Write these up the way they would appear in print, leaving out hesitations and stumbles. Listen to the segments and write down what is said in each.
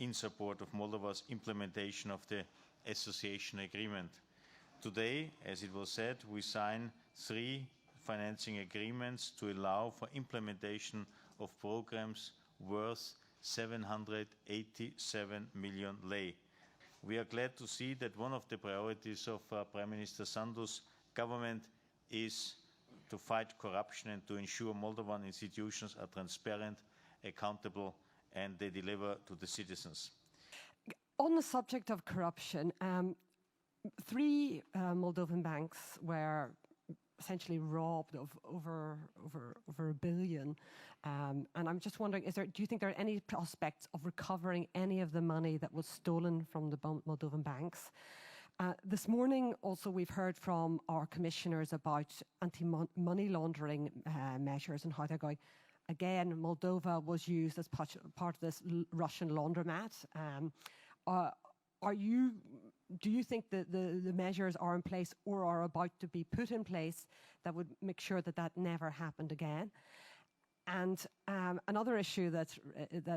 in support of Moldova's implementation of the association agreement. Today, as it was said, we sign 3 financing agreements to allow for implementation of programs worth 787 million lei. We are glad to see that one of the priorities of Prime Minister Sandu's government is to fight corruption and to ensure Moldovan institutions are transparent, accountable, and they deliver to the citizens. On the subject of corruption, 3 Moldovan banks were essentially robbed of over $1 billion. And I'm just wondering, do you think there are any prospects of recovering any of the money that was stolen from the Moldovan banks? This morning, also, we've heard from our commissioners about anti-money laundering measures and how they're going. Again, Moldova was used as part of this Russian laundromat. Do you think that the measures are in place or are about to be put in place that would make sure that that never happened again? And another issue that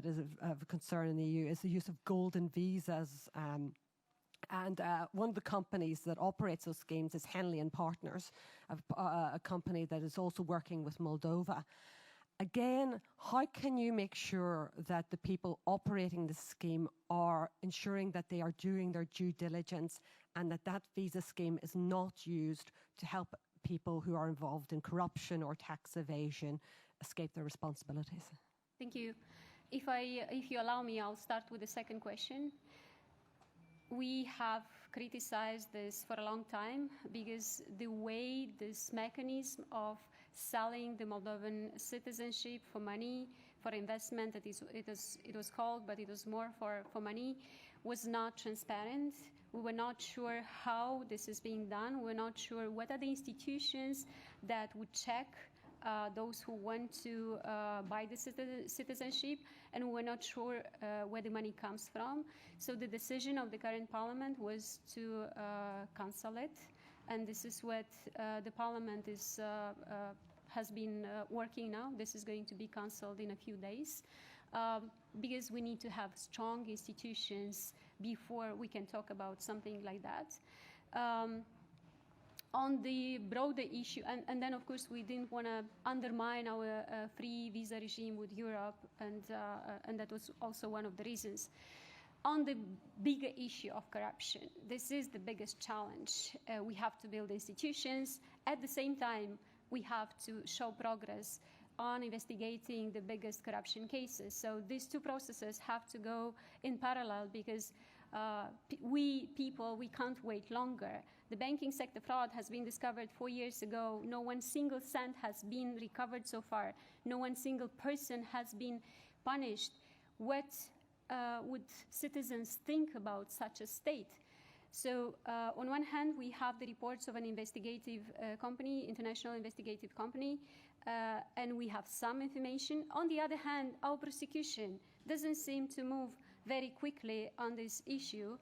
is of concern in the EU is the use of golden visas. And one of the companies that operates those schemes is Henley and Partners, a company that is also working with Moldova. Again, how can you make sure that the people operating the scheme are ensuring that they are doing their due diligence and that that visa scheme is not used to help people who are involved in corruption or tax evasion escape their responsibilities? Thank you. If you allow me, I'll start with the second question. We have criticized this for a long time because the way this mechanism of selling the Moldovan citizenship for money, for investment, it was called, but it was more for money, was not transparent. We were not sure how this is being done. We were not sure what are the institutions that would check those who want to buy the citizenship, and we were not sure where the money comes from. So the decision of the current parliament was to cancel it, and this is what the parliament has been working now. This is going to be cancelled in a few days because we need to have strong institutions before we can talk about something like that. On the broader issue, and then of course we didn't want to undermine our free visa regime with Europe, and that was also one of the reasons. On the bigger issue of corruption, this is the biggest challenge. We have to build institutions. At the same time, we have to show progress on investigating the biggest corruption cases. So these 2 processes have to go in parallel because we can't wait longer. The banking sector fraud has been discovered 4 years ago. No one single cent has been recovered so far. No one single person has been punished. What would citizens think about such a state? So on one hand, we have the reports of an investigative company, international investigative company, and we have some information. On the other hand, our prosecution doesn't seem to move very quickly on this issue.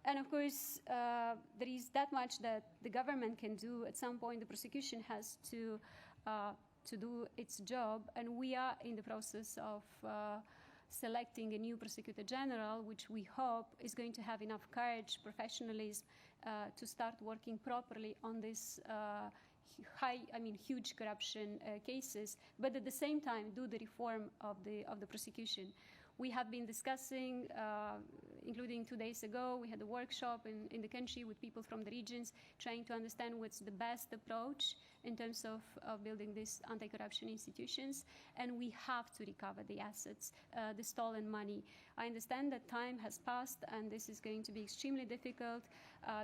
And of course, there is that much that the government can do. At some point, the prosecution has to do its job, and we are in the process of selecting a new prosecutor general, which we hope is going to have enough courage, professionalism to start working properly on this huge corruption cases, but at the same time do the reform of the prosecution. We have been discussing, including 2 days ago, we had a workshop in the country with people from the regions, trying to understand what's the best approach in terms of building these anti-corruption institutions. And we have to recover the assets, the stolen money. I understand that time has passed, and this is going to be extremely difficult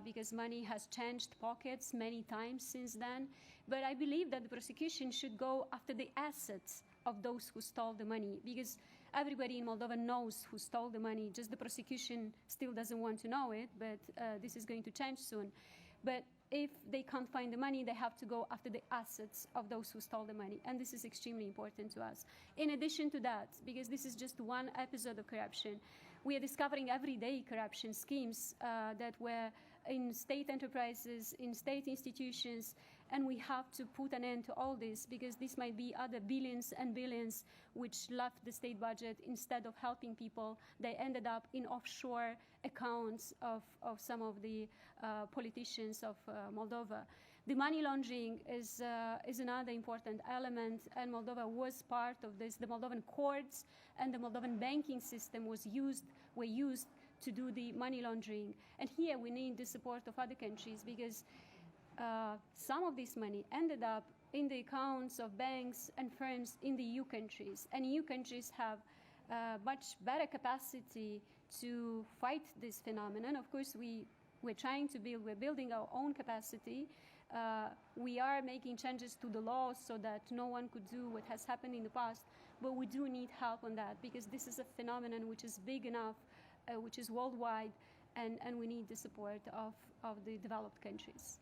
because money has changed pockets many times since then. But I believe that the prosecution should go after the assets of those who stole the money, because everybody in Moldova knows who stole the money, just the prosecution still doesn't want to know it, but this is going to change soon. But if they can't find the money, they have to go after the assets of those who stole the money, and this is extremely important to us. In addition to that, because this is just one episode of corruption, we are discovering everyday corruption schemes that were in state enterprises, in state institutions, And we have to put an end to all this, because this might be other billions and billions which left the state budget. Instead of helping people, they ended up in offshore accounts of some of the politicians of Moldova. The money laundering is another important element, and Moldova was part of this. The Moldovan courts and the Moldovan banking system were used to do the money laundering. And here we need the support of other countries, because some of this money ended up in the accounts of banks and firms in the EU countries. And EU countries have much better capacity to fight this phenomenon. Of course, we're building our own capacity. We are making changes to the laws so that no one could do what has happened in the past, but we do need help on that, because this is a phenomenon which is big enough, which is worldwide, and we need the support of the developed countries.